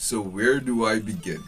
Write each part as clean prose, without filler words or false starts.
So where do I begin?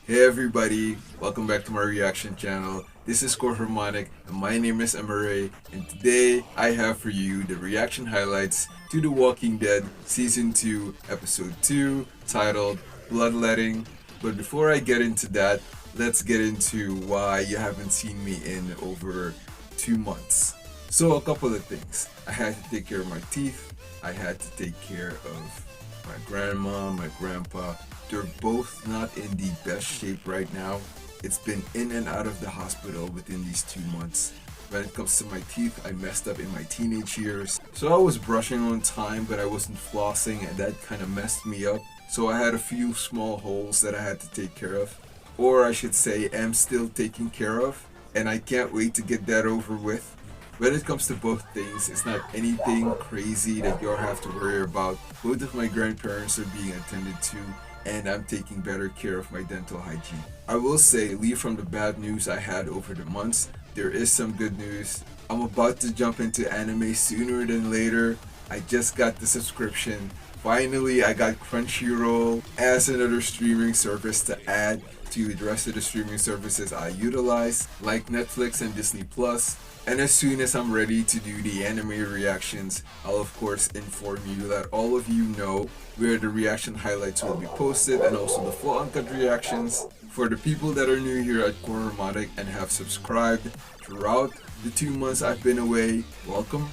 Hey everybody, welcome back to my reaction channel. This is Harmonic and my name is EMIRAE, and today I have for you the reaction highlights to The Walking Dead Season 2 Episode 2 titled Bloodletting. But before I get into that, let's get into why you haven't seen me in over 2 months. So a couple of things. I had to take care of my teeth. I had to take care of my grandma, my grandpa. They're both not in the best shape right now. It's been in and out of the hospital within these 2 months. When it comes to my teeth, I messed up in my teenage years. So I was brushing on time, but I wasn't flossing, and that kind of messed me up. So I had a few small holes that I had to take care of. Or I should say, am still taking care of. And I can't wait to get that over with. When it comes to both things, it's not anything crazy that you'll have to worry about. Both of my grandparents are being attended to, and I'm taking better care of my dental hygiene. I will say, leave from the bad news I had over the months, there is some good news. I'm about to jump into anime sooner than later. I just got the subscription. Finally, I got Crunchyroll as another streaming service to add to the rest of the streaming services I utilize, like Netflix and Disney Plus. And as soon as I'm ready to do the anime reactions, I'll of course inform you, let all of you know where the reaction highlights will be posted and also the full uncut reactions. For the people that are new here at Harmonic and have subscribed throughout the 2 months I've been away, welcome.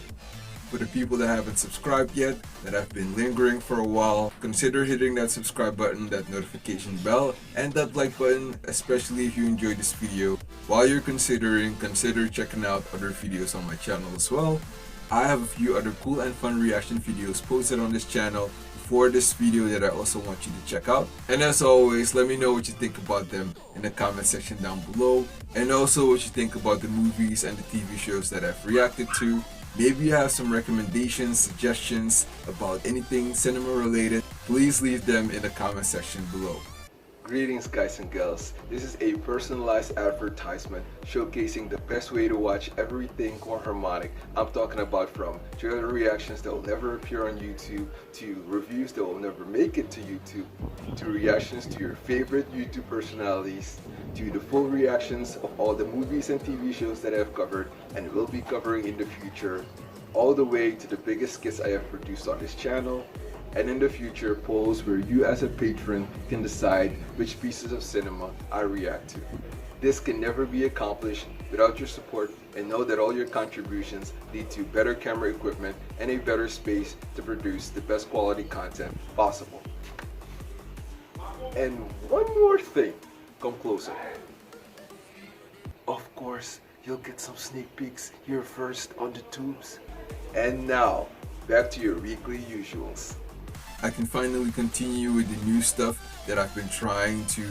For the people that haven't subscribed yet, that have been lingering for a while, consider hitting that subscribe button, that notification bell, and that like button, especially if you enjoyed this video. While you're consider checking out other videos on my channel as well. I have a few other cool and fun reaction videos posted on this channel for this video that I also want you to check out. And as always, let me know what you think about them in the comment section down below. And also what you think about the movies and the TV shows that I've reacted to. Maybe you have some recommendations, suggestions about anything cinema related. Please leave them in the comment section below. Greetings guys and girls, this is a personalized advertisement showcasing the best way to watch everything Harmonic. I'm talking about from trailer reactions that will never appear on YouTube, to reviews that will never make it to YouTube, to reactions to your favorite YouTube personalities, to the full reactions of all the movies and TV shows that I've covered and will be covering in the future, all the way to the biggest skits I have produced on this channel. And in the future, polls where you as a patron can decide which pieces of cinema I react to. This can never be accomplished without your support, and know that all your contributions lead to better camera equipment and a better space to produce the best quality content possible. And one more thing, come closer. Of course, you'll get some sneak peeks here first on the tubes. And now, back to your weekly usuals. I can finally continue with the new stuff that I've been trying to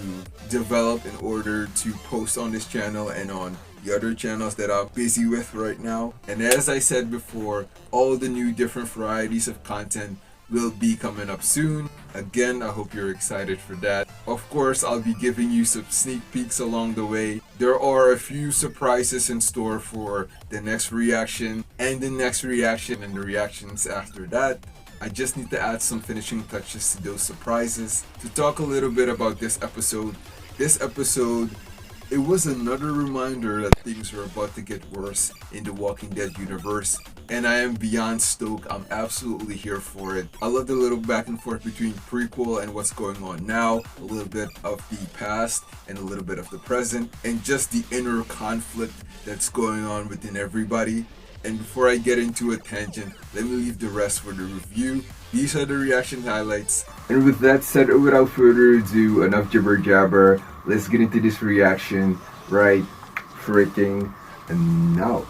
develop in order to post on this channel and on the other channels that I'm busy with right now. And as I said before, all the new different varieties of content will be coming up soon. Again, I hope you're excited for that. Of course, I'll be giving you some sneak peeks along the way. There are a few surprises in store for the next reaction and the next reaction and the reactions after that. I just need to add some finishing touches to those surprises. To talk a little bit about this episode, it was another reminder that things are about to get worse in the Walking Dead universe, and I am beyond stoked. I'm absolutely here for it. I love the little back and forth between prequel and what's going on now, a little bit of the past and a little bit of the present, and just the inner conflict that's going on within everybody. And before I get into a tangent, let me leave the rest for the review. These are the reaction highlights. And with that said, without further ado, enough jibber jabber, let's get into this reaction right freaking now.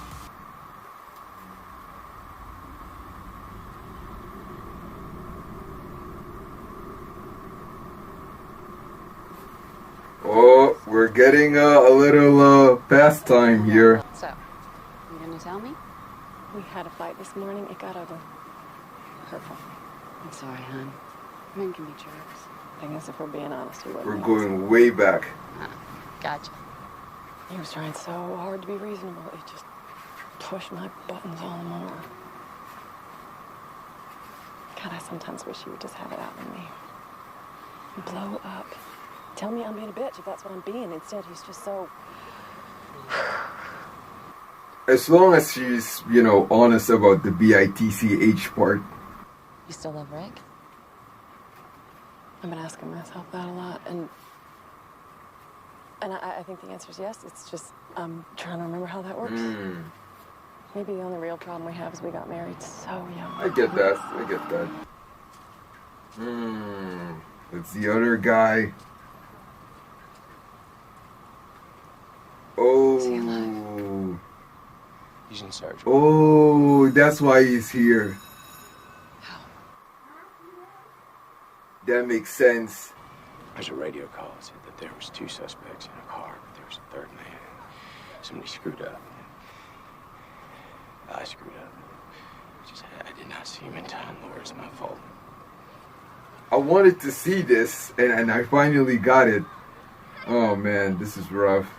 Oh, we're getting a little pastime here. So, you gonna tell me? We had a fight this morning. It got ugly. Hurtful. I'm sorry, hon. Men can be jerks. I guess if we're being honest, we wouldn't. We're going way back. Gotcha. He was trying so hard to be reasonable. It just pushed my buttons all the more. God, I sometimes wish you would just have it out with me. blow up. Tell me I'm being a bitch if that's what I'm being. Instead, he's just so... As long as she's, you know, honest about the BITCH part. You still love Rick? I've been asking myself that a lot, and I think the answer is yes. It's just I'm trying to remember how that works. Maybe the only real problem we have is we got married so young. I get that. I get that. It's the other guy. Is he alive? Oh. He's in surgery. Oh, that's why he's here. How? That makes sense. There's a radio call that said that there was 2 suspects in a car, but there was a 3rd man. Somebody screwed up. I screwed up. I did not see him in time, Lord. It's my fault. I wanted to see this, and I finally got it. Oh man, this is rough.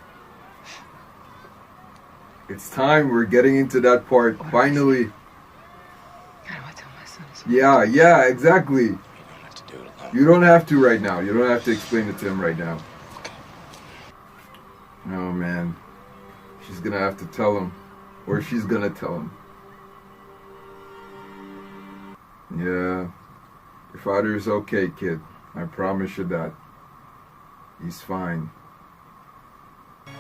It's time. We're getting into that part. Finally. How do I tell my son? Yeah, exactly. You don't have to do it alone. You don't have to right now. You don't have to explain it to him right now. Oh man. She's gonna have to tell him. Or she's gonna tell him. Yeah. Your father is okay, kid. I promise you that. He's fine.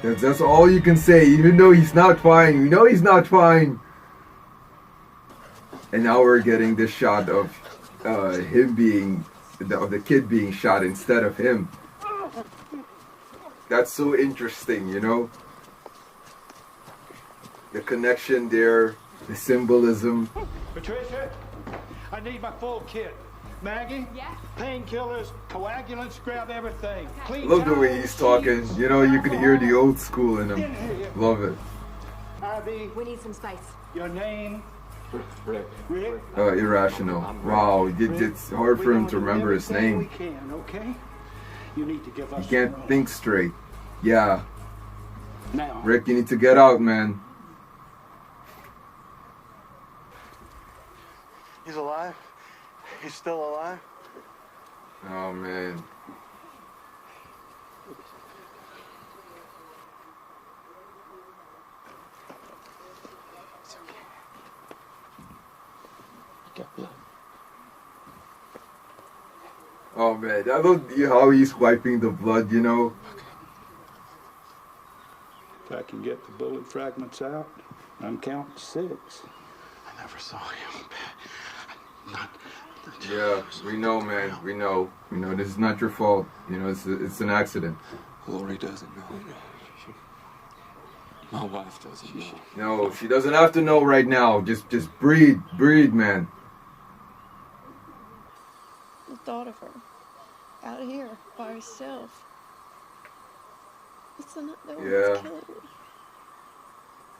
That's all you can say, even though he's not fine. You know he's not fine. And now we're getting this shot of him being, of the kid being shot instead of him. That's so interesting, you know? The connection there, the symbolism. Patricia, I need my full kit. Maggie? Yeah? Painkillers, coagulants, grab everything. Clean Love the way towels, he's talking. sheets, You know, you can hear the alcohol. old school in him. Love it. Ivy, We need some spice. your name? Rick. Rick? Irrational. Wow, it's hard for him to remember his Everything name. We can, okay? You need to give us He can't some think straight. Yeah. now. Rick, you need to get out, man. He's alive? He's still alive? Oh, man. It's okay. You got blood. Oh, man. I love how he's wiping the blood, you know? If I can get the bullet fragments out, I'm counting 6. I never saw him. Not. Yeah, we know, man. We know. We know this is not your fault. You know, it's an accident. Lori doesn't know. My wife doesn't know. No, she doesn't have to know right now. Just breathe, man. The thought of her out here by herself. It's not the one Yeah. that's killing me.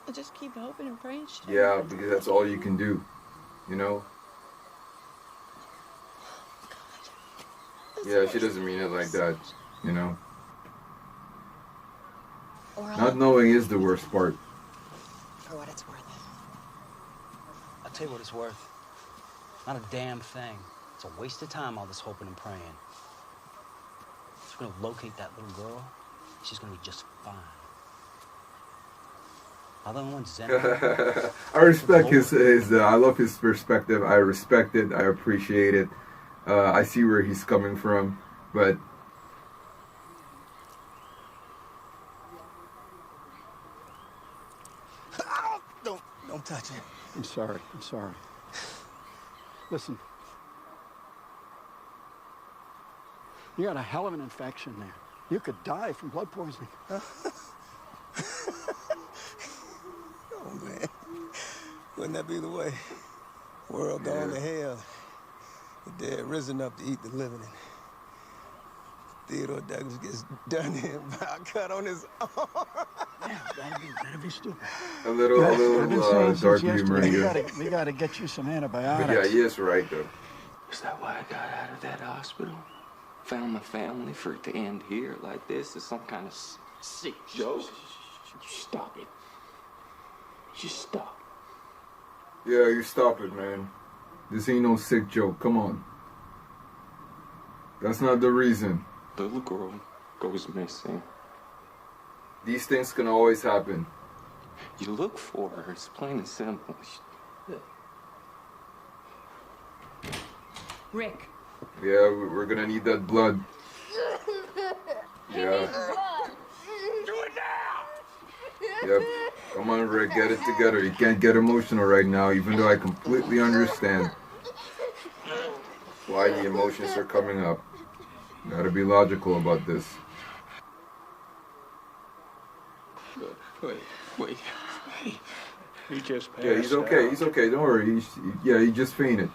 I just keep hoping and praying she Yeah, because that's all you can do. You know? Yeah, she doesn't mean it like that. You know? Not knowing is the worst part. For what it's worth. I'll tell you what it's worth. Not a damn thing. It's a waste of time, all this hoping and praying. If we're gonna locate that little girl, she's gonna be just fine. Other than one's zen. I respect his I love his perspective. I respect it. I appreciate it. I see where he's coming from, but Don't touch it. I'm sorry. Listen. You got a hell of an infection there. You could die from blood poisoning. Oh, man. Wouldn't that be the way? World gone to hell. The dead risen up to eat the living. And Theodore Douglas gets done in by a cut on his arm. Yeah, that'd be stupid. a little I've been saying since dark humor yesterday, here. we gotta get you some antibiotics. But yeah, he is right though. Is that why I got out of that hospital? Found my family for it to end here like this? Is some kind of sick joke? Stop it. Just stop. Yeah, you stop it, man. This ain't no sick joke. Come on. That's not the reason. Little girl goes missing. These things can always happen. You look for her. It's plain and simple. Rick. Yeah, we're gonna need that blood. Yeah. Do it now! Yep. Come on, Rick, get it together. You can't get emotional right now, even though I completely understand why the emotions are coming up. You gotta be logical about this. Wait. He just passed Yeah, he's okay. out. He's okay. Don't worry. He just fainted.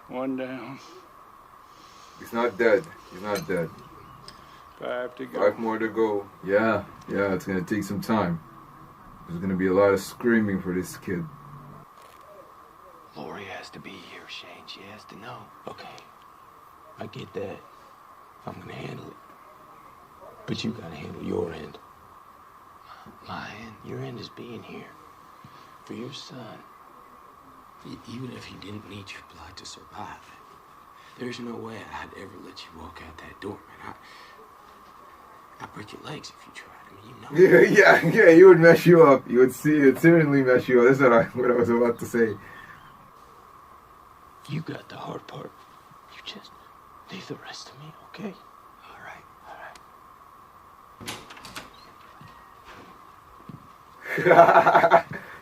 One down. He's not dead. He's not dead. 5 to go. 5 more to go. Yeah, it's gonna take some time. There's gonna be a lot of screaming for this kid. Lori has to be here, Shane. She has to know. Okay. I get that. I'm gonna handle it. But you gotta handle your end. My end? Your end is being here. For your son. Even if he didn't need your blood to survive, there's no way I'd ever let you walk out that door, man. I'd break your legs if you tried. I mean, you know. Yeah, he would mess you up. You would see it certainly mess you up. That's what I was about to say. You got the hard part. You just leave the rest to me, okay? All right.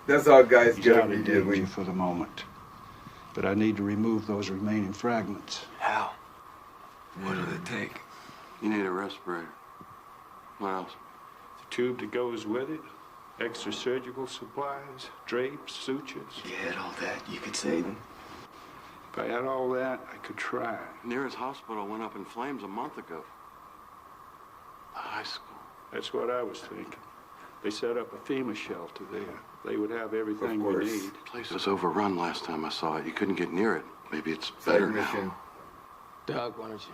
That's how guys He's get out of immediately. danger for the moment. But I need to remove those remaining fragments. How? What'll it take? You need a respirator. What else? The tube that goes with it, extra surgical supplies, drapes, sutures. You had all that, you could save him. If I had all that, I could try. Nearest hospital went up in flames a month ago. The high school. That's what I was thinking. They set up a FEMA shelter there. They would have everything we need. The place was overrun last time I saw it. You couldn't get near it. Maybe it's better mission. now. Doug, why don't you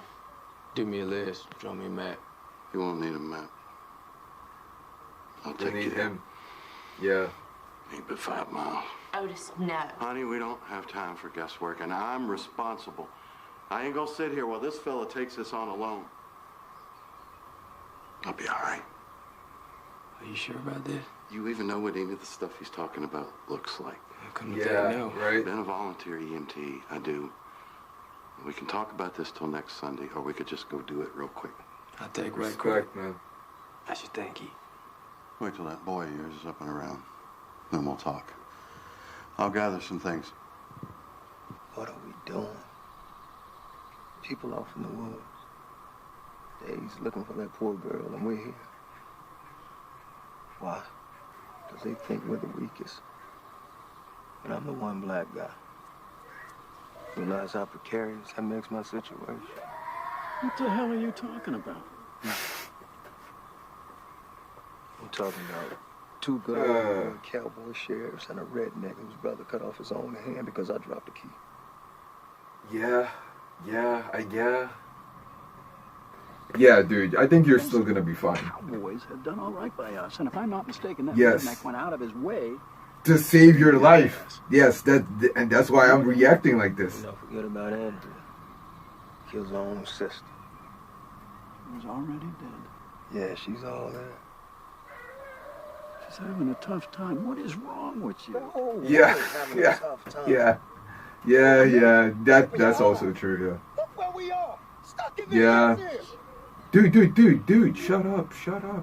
do me a list, draw me a map. You won't need a map. I'll You take need you there. him. Yeah. Ain't but 5 miles. Otis, no. Honey, we don't have time for guesswork, and I'm responsible. I ain't gonna sit here while this fella takes this on alone. I'll be all right. Are you sure about this? You even know what any of the stuff he's talking about looks like. How come you Yeah, know? right. Been a volunteer EMT, I do. We can talk about this till next Sunday, or we could just go do it real quick. I'll take right quick. Respect, man. How's your thinking? Wait till that boy of yours is up and around. Then we'll talk. I'll gather some things. What are we doing? People off in the woods. Days looking for that poor girl, and we're here. Why? Because they think we're the weakest. And I'm the one black guy. Realize how precarious that makes my situation. What the hell are you talking about? I'm talking about 2 good cowboy sheriffs and a redneck whose brother cut off his own hand because I dropped the key. Yeah, dude, I think you're still gonna be fine. Cowboys have done all right by us, and if I'm not mistaken, that Yes. redneck went out of his way. To save your life. Yes, and that's why I'm reacting like this. Don't forget about Andrea. Killed his own sister. He was already dead. Yeah, she's all there. She's having a tough time. What is wrong with you? Yeah, Having yeah, a tough time. yeah. That's also true. Look where we are. Stuck in Yeah. this house Yeah. Dude, shut up,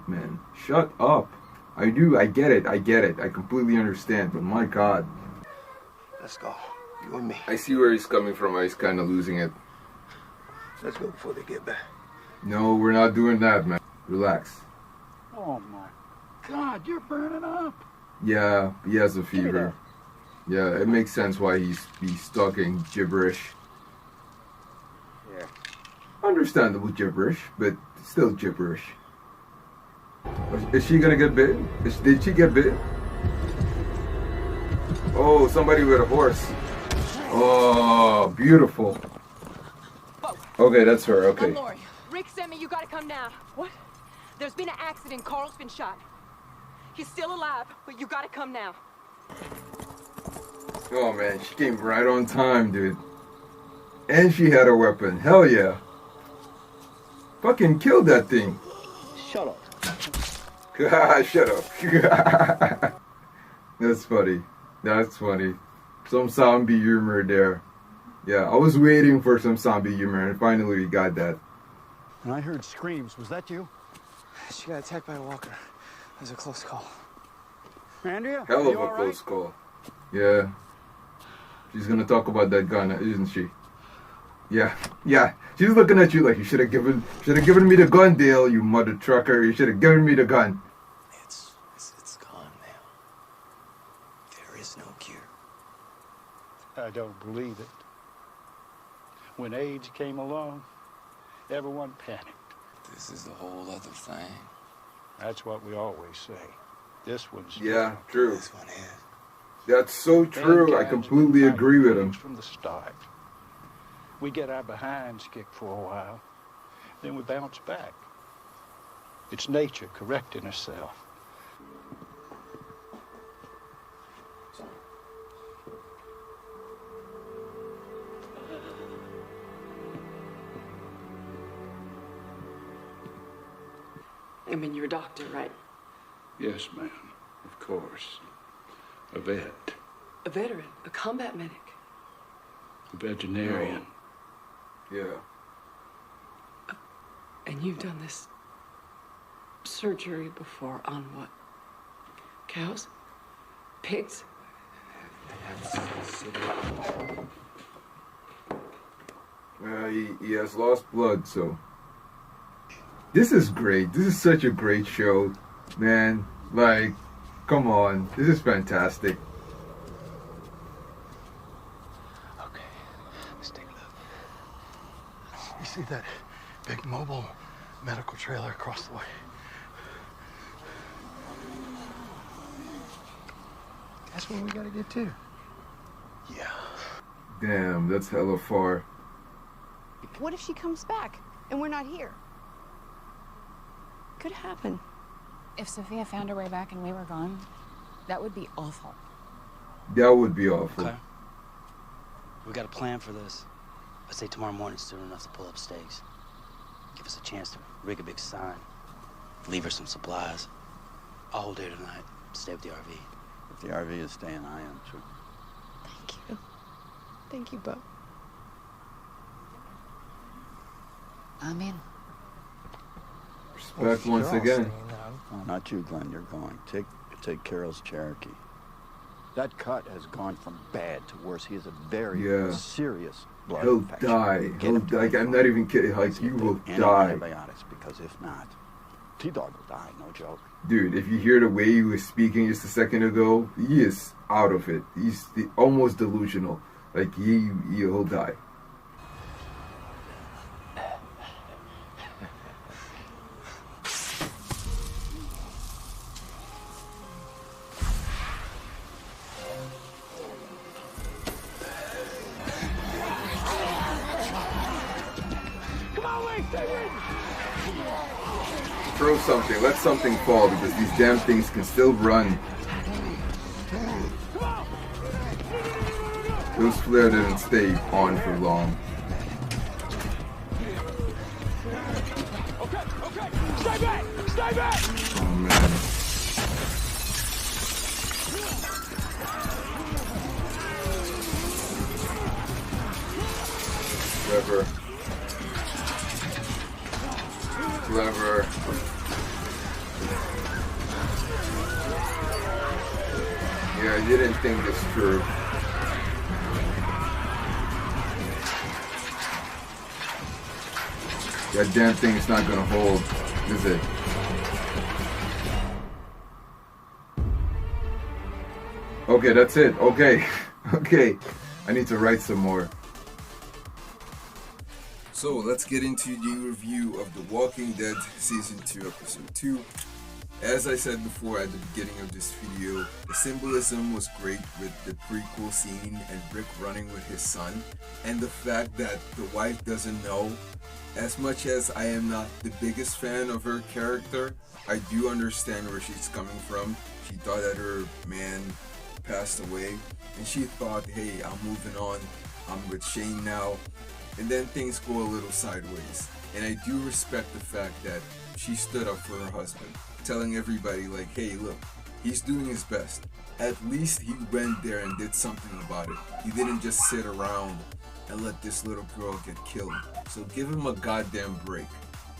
man. Shut up. I get it. I completely understand, but my God. Let's go. You and me. I see where he's coming from. He's kind of losing it. Let's go before they get back. No, we're not doing that, man. Relax. Oh my God, you're burning up. Yeah, he has a me fever. Yeah, it makes sense why he's talking gibberish. Yeah. Understandable gibberish, but still gibberish. Is she gonna get bit? Did she get bit? Oh, somebody with a horse. Oh, beautiful. Okay, that's her. Okay. I'm Lori. Rick sent me. You gotta come now. What? There's been an accident. Carl's been shot. He's still alive, but you gotta come now. Oh man, she came right on time, dude. And she had a weapon. Hell yeah. Fucking killed that thing. Shut up. Shut up. That's funny. That's funny. Some zombie humor there. Yeah, I was waiting for some zombie humor and finally we got that. And I heard screams. Was that you? She got attacked by a walker. It was a close call. Andrea? Hell of a close call. Yeah. She's gonna talk about that gun, isn't she? Yeah. Yeah. She's looking at you like you should have given me the gun, Dale, you mother trucker. You should have given me the gun. It's gone now. There is no cure. I don't believe it. When AIDS came along, everyone panicked. This is a whole other thing. That's what we always say. This one's Yeah, true. This one is. That's so true. I completely agree with him. From the start. We get our behinds kicked for a while, then we bounce back. It's nature correcting itself. I mean, you're a doctor, right? Yes, ma'am, of course. A vet, A veteran, a combat medic. a veterinarian. Yeah. And you've done this surgery before on what? Cows? Pigs? He has lost blood, so. This is great. This is such a great show, man. Like, come on. This is fantastic. Okay, let's take a look. You see that big mobile medical trailer across the way? That's where we gotta get to. Yeah. Damn, that's hella far. What if she comes back and we're not here? Could happen. If Sophia found her way back and we were gone, that would be awful. That would be awful. Okay. We got a plan for this. I'd say tomorrow morning's soon enough to pull up stakes. Give us a chance to rig a big sign. Leave her some supplies. I'll hold here tonight. Stay with the RV. If the RV is staying, I am too. Thank you. Thank you, Bo. I'm in. Respect once again. Oh, not you, Glenn. You're going. Take Carol's Cherokee. That cut has gone from bad to worse. He has a very serious blood He'll infection. die. He'll die. I'm not even kidding. Like, you will die. Antibiotics, because if not, T-Dog will die. No joke. Dude, if you hear the way he was speaking just a second ago, he is out of it. He's almost delusional. Like, he'll die. Throw something, let something fall, because these damn things can still run. Those flare didn't stay on for long. Stay back! Stay back! Oh man. Clever. Clever. Yeah, I didn't think this through. That damn thing is not gonna hold, is it? Okay, that's it. Okay. Okay. I need to write some more. So let's get into the review of The Walking Dead Season 2, Episode 2. As I said before at the beginning of this video, the symbolism was great with the prequel scene and Rick running with his son, and the fact that the wife doesn't know. As much as I am not the biggest fan of her character, I do understand where she's coming from. She thought that her man passed away, and she thought, hey, I'm moving on, I'm with Shane now, and then things go a little sideways. And I do respect the fact that she stood up for her husband, telling everybody like, hey, look, he's doing his best. At least he went there and did something about it. He didn't just sit around and let this little girl get killed. So give him a goddamn break.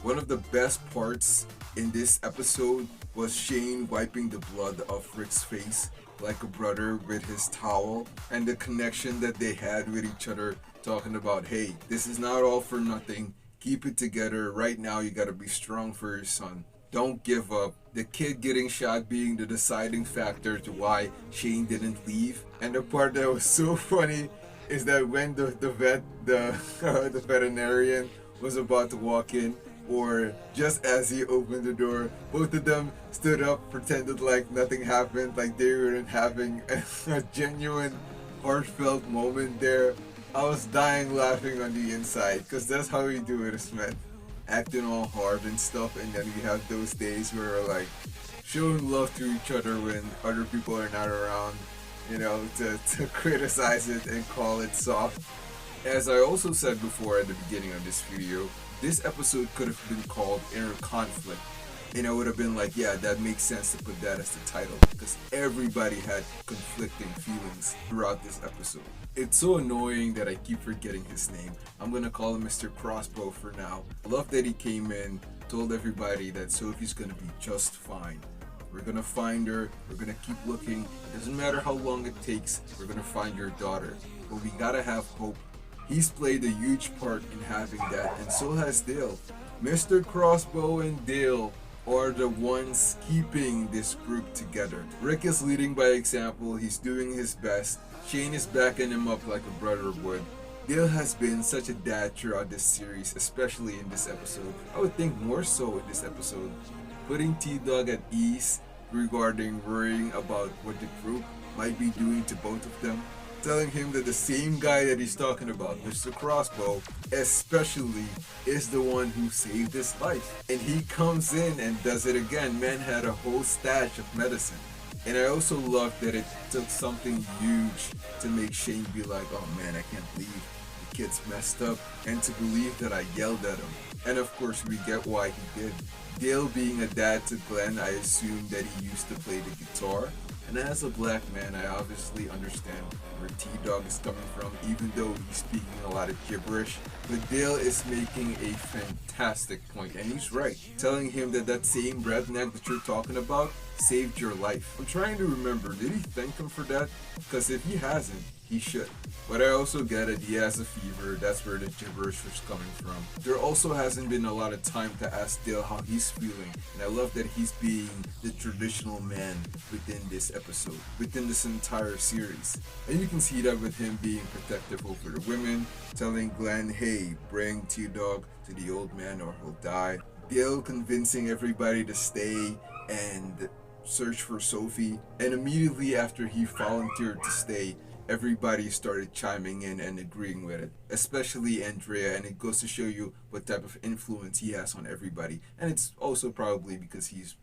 One of the best parts in this episode was Shane wiping the blood off Rick's face like a brother with his towel, and the connection that they had with each other, talking about, hey, this is not all for nothing. Keep it together. Right now you gotta be strong for your son. Don't give up. The kid getting shot being the deciding factor to why Shane didn't leave. And the part that was so funny is that when the veterinarian was about to walk in, or just as he opened the door, both of them stood up, pretended like nothing happened, like they weren't having a genuine, heartfelt moment there. I was dying laughing on the inside, because that's how we do it as men. Acting all hard and stuff, and then we have those days where we're like showing love to each other when other people are not around, you know, to criticize it and call it soft. As I also said before at the beginning of this video, this episode could have been called Inner Conflict, and I would have been like, yeah, that makes sense to put that as the title, because everybody had conflicting feelings throughout this episode. It's so annoying that I keep forgetting his name. I'm gonna call him Mr. Crossbow for now. I love that he came in, told everybody that Sophie's gonna be just fine. We're gonna find her, we're gonna keep looking, it doesn't matter how long it takes, we're gonna find your daughter. But we gotta have hope. He's played a huge part in having that, and so has Dale. Mr. Crossbow and Dale are the ones keeping this group together. Rick is leading by example, he's doing his best. Shane is backing him up like a brother would. Dale has been such a dad throughout this series, especially in this episode. I would think more so in this episode. Putting T-Dog at ease regarding worrying about what the group might be doing to both of them. Telling him that the same guy that he's talking about, Mr. Crossbow, especially, is the one who saved his life. And he comes in and does it again. Man had a whole stash of medicine. And I also love that it took something huge to make Shane be like, oh man, I can't believe the kid's messed up, and to believe that I yelled at him. And of course we get why he did. Dale being a dad to Glenn, I assume that he used to play the guitar. And as a black man, I obviously understand where T-Dog is coming from, even though he's speaking a lot of gibberish. But Dale is making a fantastic point, and he's right. Telling him that that same redneck that you're talking about saved your life. I'm trying to remember, did he thank him for that? Because if he hasn't, he should. But I also get it, he has a fever, that's where the gibberish was coming from. There also hasn't been a lot of time to ask Dale how he's feeling, and I love that he's being the traditional man within this episode, within this entire series. And you can see that with him being protective over the women, telling Glenn, hey, bring T-Dog to the old man or he'll die. Dale convincing everybody to stay and search for Sophie, and immediately after he volunteered to stay, everybody started chiming in and agreeing with it, especially Andrea, and it goes to show you what type of influence he has on everybody. And it's also probably because he's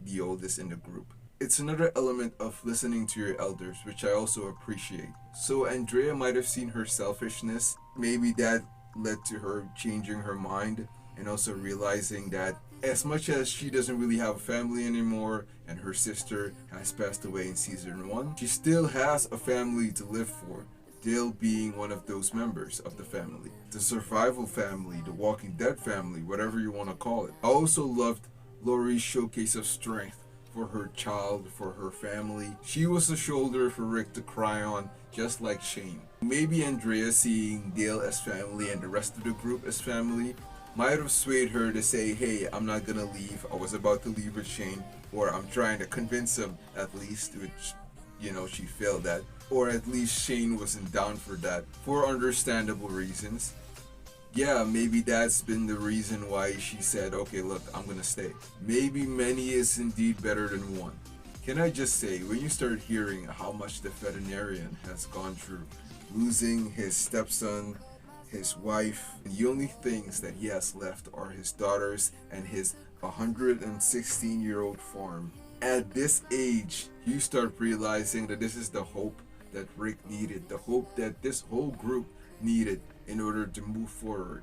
the oldest in the group. It's another element of listening to your elders, which I also appreciate. So Andrea might have seen her selfishness, maybe that led to her changing her mind, and also realizing that as much as she doesn't really have a family anymore and her sister has passed away in season 1, she still has a family to live for. Dale being one of those members of the family. The survival family, the Walking Dead family, whatever you want to call it. I also loved Laurie's showcase of strength for her child, for her family. She was a shoulder for Rick to cry on, just like Shane. Maybe Andrea seeing Dale as family and the rest of the group as family might have swayed her to say, hey, I'm not gonna leave, I was about to leave with Shane, or I'm trying to convince him at least, which, you know, she failed at, or at least Shane wasn't down for that, for understandable reasons. Yeah, maybe that's been the reason why she said, okay, look, I'm gonna stay. Maybe many is indeed better than one. Can I just say, when you start hearing how much the veterinarian has gone through, losing his stepson, his wife, the only things that he has left are his daughters and his 116-year-old farm. at this age, you start realizing that this is the hope that Rick needed, the hope that this whole group needed in order to move forward.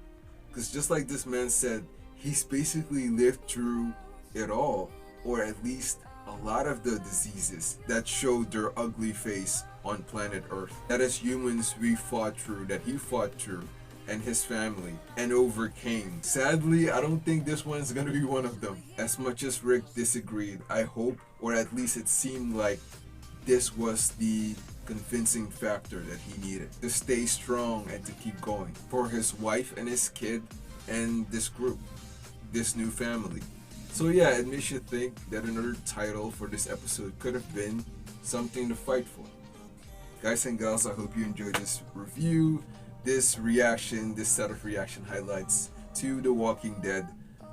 Because just like this man said, he's basically lived through it all, or at least a lot of the diseases that showed their ugly face on planet Earth. That as humans we fought through, that he fought through, and his family, and overcame. Sadly, I don't think this one's gonna be one of them. As much as Rick disagreed, I hope, or at least it seemed like this was the convincing factor that he needed to stay strong and to keep going for his wife and his kid and this group, this new family. So yeah, it makes you think that another title for this episode could have been Something to Fight For. Guys and gals, I hope you enjoyed this review, this reaction, this set of reaction highlights to The Walking Dead.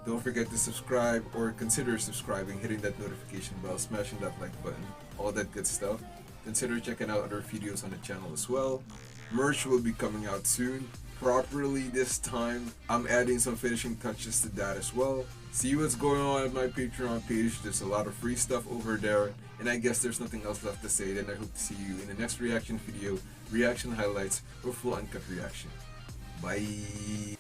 Don't forget to subscribe, or consider subscribing, hitting that notification bell, smashing that like button, all that good stuff. Consider checking out other videos on the channel as well. Merch will be coming out soon, properly this time. I'm adding some finishing touches to that as well. See what's going on at my Patreon page. There's a lot of free stuff over there, and I guess there's nothing else left to say. Then I hope to see you in the next reaction video, reaction highlights, or full uncut reaction. Bye.